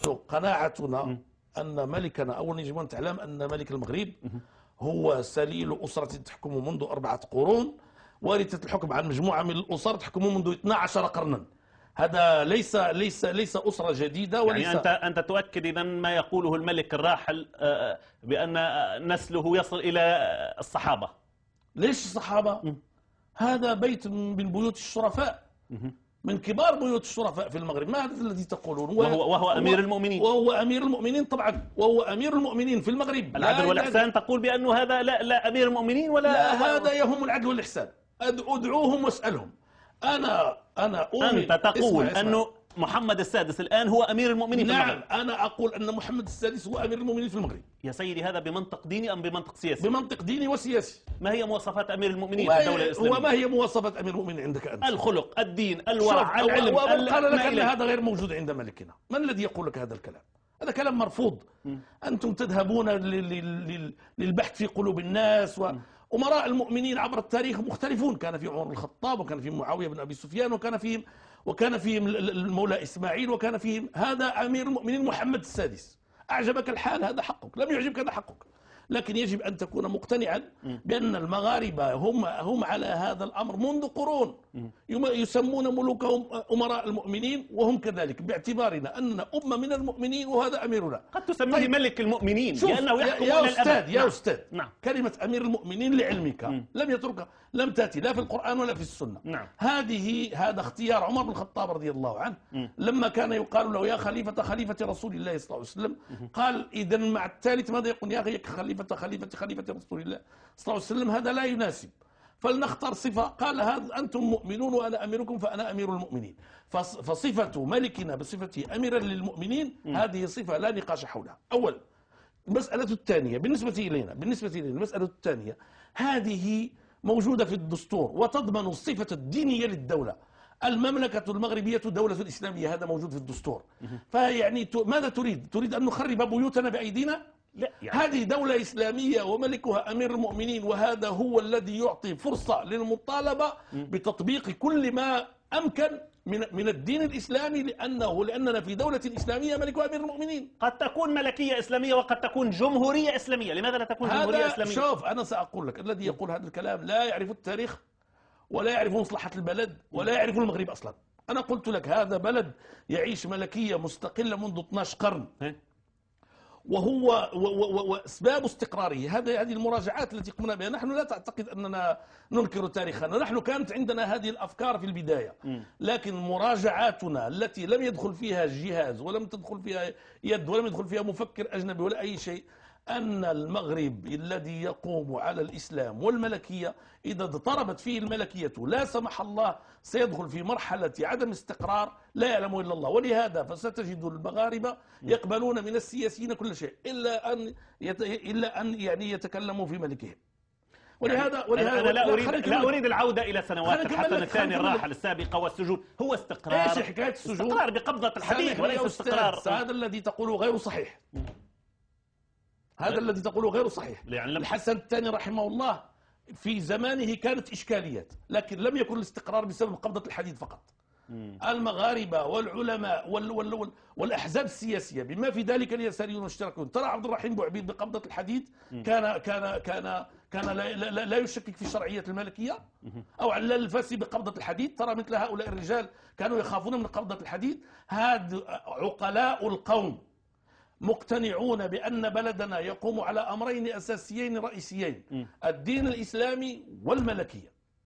قناعتنا أن ملكنا أولا يجب أن تعلم أن ملك المغرب هو سليل أسرة تحكم منذ 4 قرون، ورثت الحكم عن مجموعة من الأسر تحكم منذ 12 قرنا. هذا ليس أسرة جديدة، وليس يعني أنت تؤكد إذا ما يقوله الملك الراحل بأن نسله يصل إلى الصحابة. ليش الصحابة؟ هذا بيت من بيوت الشرفاء، من كبار بيوت الشرفاء في المغرب. ما هذا الذي تقولون؟ وهو أمير المؤمنين. وهو أمير المؤمنين طبعا، وهو أمير المؤمنين في المغرب. العدل والإحسان تقول بأنه هذا لا أمير المؤمنين ولا لا، هذا يهم العدل والإحسان. أدعوهم واسألهم. أنا أؤمن. أنت تقول أنه محمد السادس الآن هو أمير المؤمنين في المغرب. نعم، أنا أقول أن محمد السادس هو أمير المؤمنين في المغرب. يا سيدي، هذا بمنطق ديني أم بمنطق سياسي؟ بمنطق ديني وسياسي. ما هي مواصفات أمير المؤمنين في الدولة الإسلامية؟ وما هي مواصفات أمير المؤمنين عندك أنت؟ الخلق، الدين، الورع، العلم. ومن قال لك أن هذا غير موجود عند ملكنا؟ من الذي يقول لك هذا الكلام؟ هذا كلام مرفوض. أنتم تذهبون للبحث في قلوب الناس، وأمراء المؤمنين عبر التاريخ مختلفون. كان في عمر بن الخطاب، وكان في معاوية بن أبي سفيان، وكان فيهم المولى إسماعيل، وكان فيهم هذا أمير المؤمنين محمد السادس. أعجبك الحال هذا حقك، لم يعجبك هذا حقك، لكن يجب أن تكون مقتنعا بأن المغاربة هم على هذا الأمر منذ قرون. يسمون ملوكهم أمراء المؤمنين، وهم كذلك باعتبارنا أننا أمة من المؤمنين وهذا أميرنا. قد تسميه ملك المؤمنين لأنه يحكم يا أستاذ نعم. كلمة أمير المؤمنين لعلمك لم يتركها، لم تأتي لا في القرآن ولا في السنة. نعم. هذا اختيار عمر بن الخطاب رضي الله عنه. لما كان يقال له يا خليفة رسول الله صلى الله عليه وسلم، قال إذا مع الثالث ماذا يقول؟ يا أخي خليفة رسول الله صلى الله عليه وسلم، هذا لا يناسب، فلنختار صفة. قال هذا أنتم مؤمنون وأنا أميركم فأنا أمير المؤمنين. فصفة ملكنا بصفته أميرا للمؤمنين هذه صفة لا نقاش حولها. أولا المسألة الثانية بالنسبة إلينا المسألة الثانية هذه موجودة في الدستور وتضمن الصفة الدينية للدولة. المملكة المغربية دولة إسلامية، هذا موجود في الدستور. فيعني ماذا تريد أن نخرب بيوتنا بأيدينا؟ لا، يعني هذه دولة إسلامية وملكها أمير المؤمنين، وهذا هو الذي يعطي فرصة للمطالبة بتطبيق كل ما أمكن من الدين الإسلامي، لأننا في دولة إسلامية ملكها أمير المؤمنين. قد تكون ملكية إسلامية وقد تكون جمهورية إسلامية. لماذا لا تكون جمهورية إسلامية؟ شوف، أنا سأقول لك، الذي يقول هذا الكلام لا يعرف التاريخ ولا يعرف مصلحة البلد ولا يعرف المغرب أصلا. أنا قلت لك هذا بلد يعيش ملكية مستقلة منذ 12 قرن، وأسباب استقراره هذه المراجعات التي قمنا بها. نحن لا تعتقد أننا ننكر تاريخنا، نحن كانت عندنا هذه الأفكار في البداية، لكن مراجعاتنا التي لم يدخل فيها جهاز ولم تدخل فيها يد ولم يدخل فيها مفكر أجنبي ولا أي شيء، أن المغرب الذي يقوم على الإسلام والملكية إذا اضطربت فيه الملكية لا سمح الله سيدخل في مرحلة عدم استقرار لا يعلم إلا الله. ولهذا فستجد المغاربة يقبلون من السياسيين كل شيء إلا أن يعني يتكلموا في ملكهم. ولهذا أنا لا أريد العودة إلى سنوات الحسن الثاني الراحل السابقة والسجون. هو استقرار. إيش حكاية السجون؟ استقرار بقبضة الحديد وليس استقرار. هذا الذي تقوله غير صحيح. هذا الذي تقوله غير صحيح. الحسن الثاني رحمه الله في زمانه كانت إشكاليات، لكن لم يكن الاستقرار بسبب قبضة الحديد فقط. المغاربة والعلماء والأحزاب السياسية بما في ذلك اليساريون والاشتراكيون. ترى عبد الرحيم بوعبيد بقبضة الحديد كان لا يشكك في شرعية الملكية، أو علال الفاسي بقبضة الحديد. ترى مثل هؤلاء الرجال كانوا يخافون من قبضة الحديد. هذا عقلاء القوم مقتنعون بأن بلدنا يقوم على أمرين أساسيين رئيسيين: الدين الإسلامي والملكية.